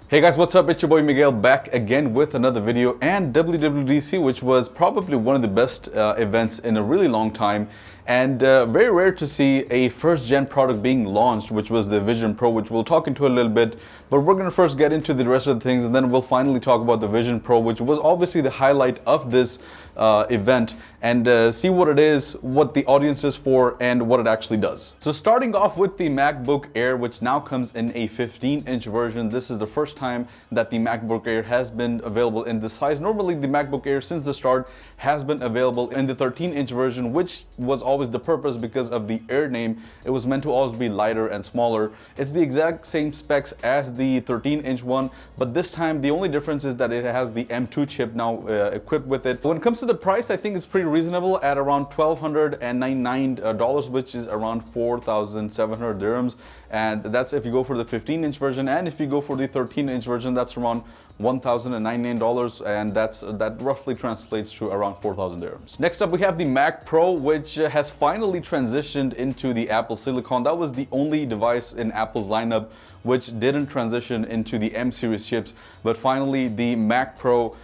Hey guys, what's up? It's your boy Miguel back again with another video. And WWDC, which was probably one of the best events in a really long time, and very rare to see a first gen product being launched, which was the Vision Pro, which we'll talk into a little bit. But we're going to first get into the rest of the things, and then we'll finally talk about the Vision Pro, which was obviously the highlight of this event, and see what it is, what the audience is for, and what it actually does. So starting off with the MacBook Air, which now comes in a 15-inch version. This is the first time that the MacBook Air has been available in this size. Normally the MacBook Air since the start has been available in the 13-inch version, which was always the purpose because of the Air name. It was meant to always be lighter and smaller. It's the exact same specs as the 13-inch one, but this time the only difference is that it has the M2 chip now equipped with it. When it comes to the price, I think it's pretty reasonable at around $1,299, which is around 4,700 dirhams, and that's if you go for the 15-inch version. And if you go for the 13-inch version, that's around $1,099, and that roughly translates to around 4,000 dirhams. Next up, we have the Mac Pro, which has finally transitioned into the Apple silicone. That was the only device in Apple's lineup which didn't transition into the M series chips, but finally the Mac Pro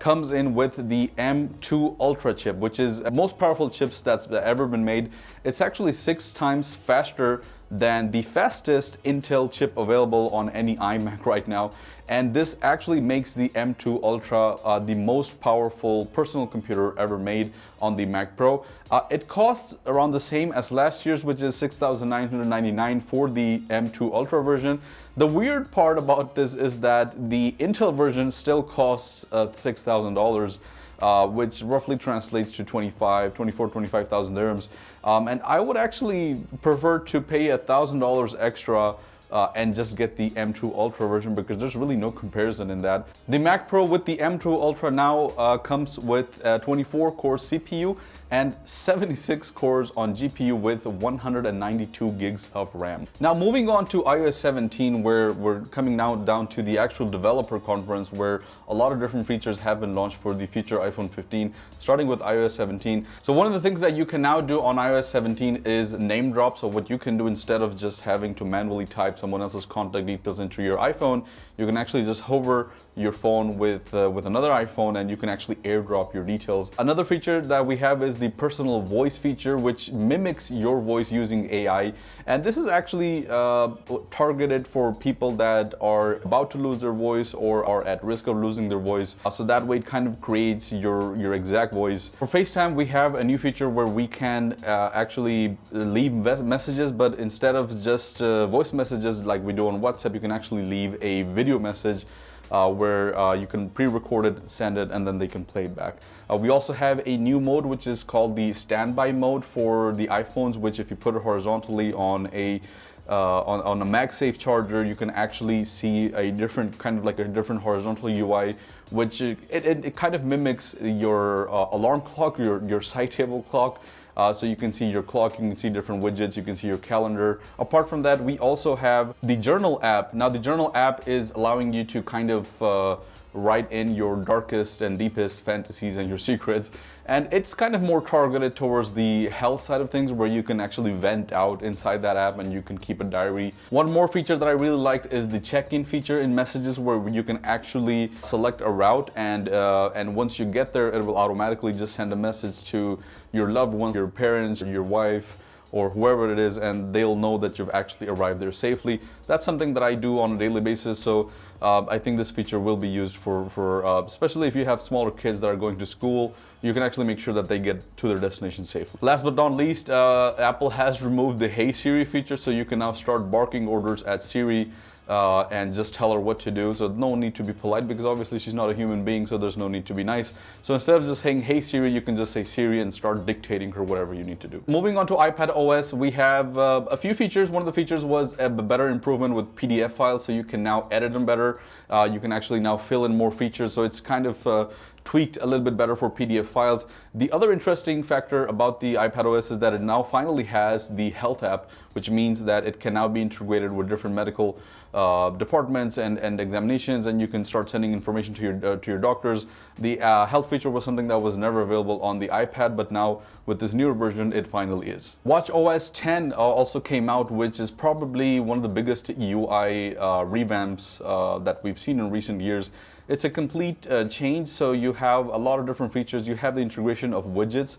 comes in with the M2 Ultra chip, which is the most powerful chips that's ever been made. It's actually 6 times faster than the fastest Intel chip available on any iMac right now. And this actually makes the M2 Ultra the most powerful personal computer ever made on the Mac Pro. It costs around the same as last year's, which is $6,999 for the M2 Ultra version. The weird part about this is that the Intel version still costs $6,000. Which roughly translates to 25,000 dirhams. And I would actually prefer to pay $1,000 extra and just get the M2 Ultra version, because there's really no comparison in that. The Mac Pro with the M2 Ultra now comes with a 24-core CPU and 76 cores on GPU with 192 gigs of RAM. Now moving on to iOS 17, where we're coming now down to the actual developer conference, where a lot of different features have been launched for the future iPhone 15, starting with iOS 17. So one of the things that you can now do on iOS 17 is name drop. So what you can do, instead of just having to manually type someone else's contact details into your iPhone, you can actually just hover your phone with another iPhone, and you can actually airdrop your details. Another feature that we have is the personal voice feature, which mimics your voice using AI. And this is actually targeted for people that are about to lose their voice or are at risk of losing their voice. So that way it kind of creates your exact voice. For FaceTime, we have a new feature where we can actually leave messages, but instead of just voice messages like we do on WhatsApp, you can actually leave a video message where you can pre-record it, send it, and then they can play it back. We also have a new mode which is called the standby mode for the iPhones, which if you put it horizontally on a MagSafe charger, you can actually see a different kind of like a different horizontal UI, which it kind of mimics your alarm clock, your side table clock. So you can see your clock, you can see different widgets, you can see your calendar. Apart from that, we also have the Journal app. Now the Journal app is allowing you to kind of write in your darkest and deepest fantasies and your secrets. And it's kind of more targeted towards the health side of things, where you can actually vent out inside that app and you can keep a diary. One more feature that I really liked is the check-in feature in Messages, where you can actually select a route, and once you get there, it will automatically just send a message to your loved ones, your parents, or your wife, or whoever it is, and they'll know that you've actually arrived there safely. That's something that I do on a daily basis, so I think this feature will be used for especially if you have smaller kids that are going to school. You can actually make sure that they get to their destination safely. Last but not least, Apple has removed the Hey Siri feature, so you can now start barking orders at Siri and just tell her what to do. So no need to be polite, because obviously she's not a human being, so there's no need to be nice. So instead of just saying hey Siri, you can just say Siri and start dictating her whatever you need to do. Moving on to iPadOS, we have a few features. One of the features was a better improvement with PDF files, so you can now edit them better. You can actually now fill in more features, so it's kind of tweaked a little bit better for PDF files. The other interesting factor about the iPadOS is that it now finally has the Health app, which means that it can now be integrated with different medical departments and examinations, and you can start sending information to your doctors. The health feature was something that was never available on the iPad, but now with this newer version, it finally is. WatchOS 10 also came out, which is probably one of the biggest UI revamps that we've seen in recent years. It's a complete change, so you have a lot of different features. You have the integration of widgets.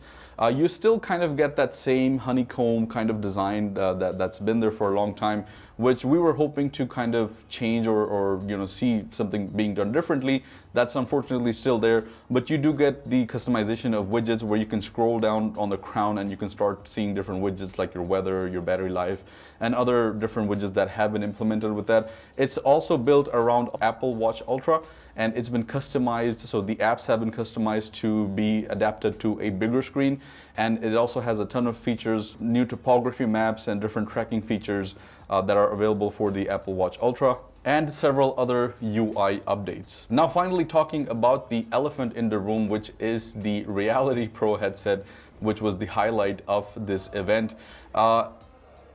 You still kind of get that same honeycomb kind of design that's been there for a long time, which we were hoping to kind of change or see something being done differently. That's unfortunately still there, but you do get the customization of widgets where you can scroll down on the crown and you can start seeing different widgets like your weather, your battery life, and other different widgets that have been implemented with that. It's also built around Apple Watch Ultra, and it's been customized, so the apps have been customized to be adapted to a bigger screen, and it also has a ton of features, new topography maps and different tracking features that are available for the Apple Watch Ultra, and several other UI updates. Now finally talking about the elephant in the room, which is the Reality Pro headset, which was the highlight of this event.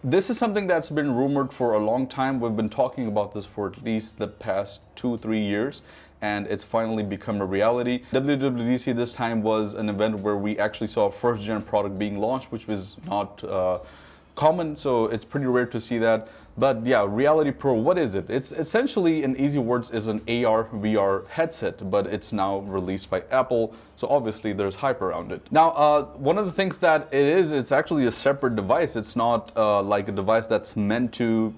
This is something that's been rumored for a long time. We've been talking about this for at least the past 2-3 years, and it's finally become a reality. WWDC this time was an event where we actually saw a first-gen product being launched, which was not common, so it's pretty rare to see that. But yeah, Reality Pro, what is it? It's essentially, in easy words, is an AR VR headset, but it's now released by Apple, so obviously there's hype around it. Now, one of the things that it is, it's actually a separate device. It's not like a device that's meant to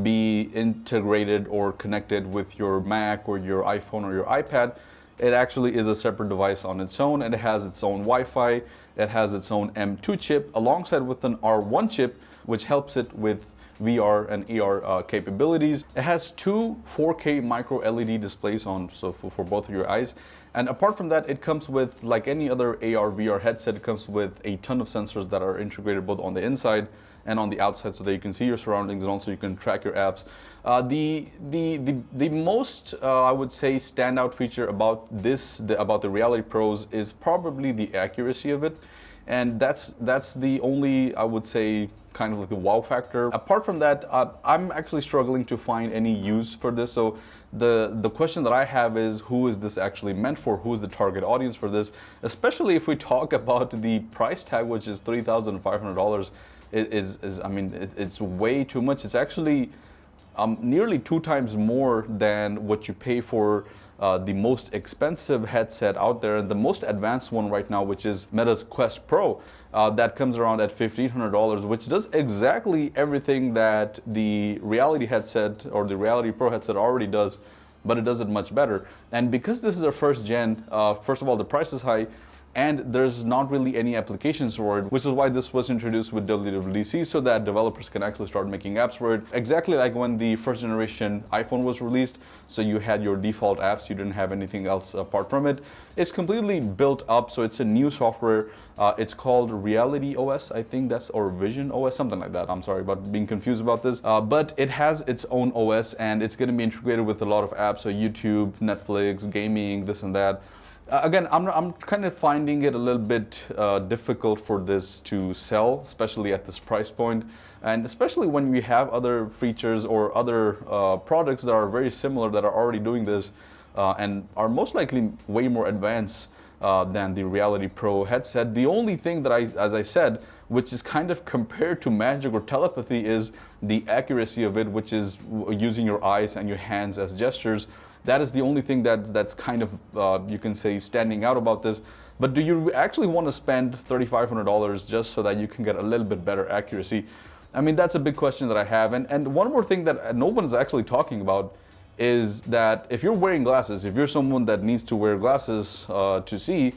be integrated or connected with your Mac or your iPhone or your iPad. It actually is a separate device on its own, and it has its own Wi-Fi. It has its own M2 chip alongside with an R1 chip, which helps it with VR and AR capabilities. It has two 4K micro LED displays on, so for both of your eyes. And apart from that, it comes with, like any other AR VR headset, it comes with a ton of sensors that are integrated both on the inside and on the outside, so that you can see your surroundings and also you can track your apps. The most I would say standout feature about the Reality Pros is probably the accuracy of it. And that's the only, I would say, kind of like the wow factor. Apart from that, I'm actually struggling to find any use for this. So the question that I have is, who is this actually meant for? Who is the target audience for this? Especially if we talk about the price tag, which is $3,500. I mean, it's way too much. It's actually nearly 2 times more than what you pay for the most expensive headset out there, and the most advanced one right now, which is Meta's Quest Pro, that comes around at $1,500, which does exactly everything that the Reality headset or the Reality Pro headset already does, but it does it much better. And because this is a first gen, first of all, the price is high, and there's not really any applications for it, which is why this was introduced with WWDC, so that developers can actually start making apps for it. Exactly like when the first generation iPhone was released, so you had your default apps, you didn't have anything else apart from it. It's completely built up, so it's a new software. It's called Reality OS, I think that's, or Vision OS, something like that. I'm sorry about being confused about this. But it has its own OS, and it's going to be integrated with a lot of apps, so YouTube, Netflix, gaming, this and that. Again, I'm kind of finding it a little bit difficult for this to sell, especially at this price point, and especially when we have other features or other products that are very similar that are already doing this and are most likely way more advanced than the Reality Pro headset. The only thing that as I said, which is kind of compared to magic or telepathy, is the accuracy of it, which is using your eyes and your hands as gestures. That is the only thing that's kind of, you can say, standing out about this. But do you actually want to spend $3,500 just so that you can get a little bit better accuracy? I mean, that's a big question that I have. And one more thing that no one is actually talking about is that if you're wearing glasses, if you're someone that needs to wear glasses to see,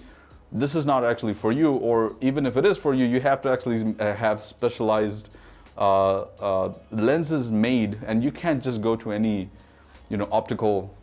this is not actually for you. Or even if it is for you, you have to actually have specialized lenses made, and you can't just go to any, optical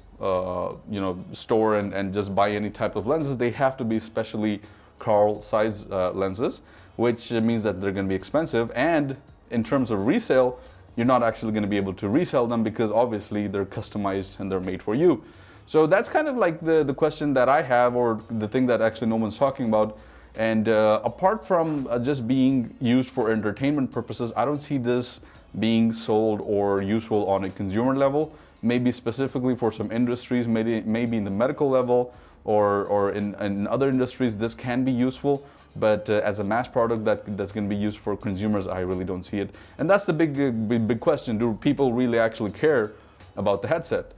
store and just buy any type of lenses. They have to be specially Carl size lenses, which means that they're going to be expensive. And in terms of resale, you're not actually going to be able to resell them because obviously they're customized and they're made for you. So that's kind of like the question that I have, or the thing that actually no one's talking about, And apart from just being used for entertainment purposes, I don't see this being sold or useful on a consumer level. Maybe specifically for some industries, maybe in the medical level or in other industries, this can be useful. But as a mass product that's going to be used for consumers, I really don't see it. And that's the big question. Do people really actually care about the headset?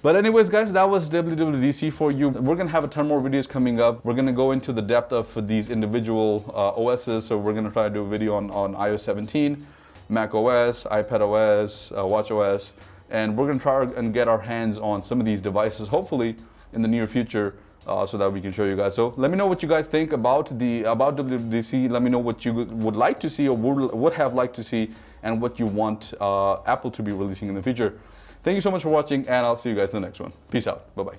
But anyways, guys, that was WWDC for you. We're going to have a ton more videos coming up. We're going to go into the depth of these individual OSs. So we're going to try to do a video on iOS 17, macOS, iPadOS, watchOS. And we're going to try and get our hands on some of these devices, hopefully in the near future, so that we can show you guys. So let me know what you guys think about WWDC. Let me know what you would like to see or would have liked to see, and what you want Apple to be releasing in the future. Thank you so much for watching, and I'll see you guys in the next one. Peace out. Bye-bye.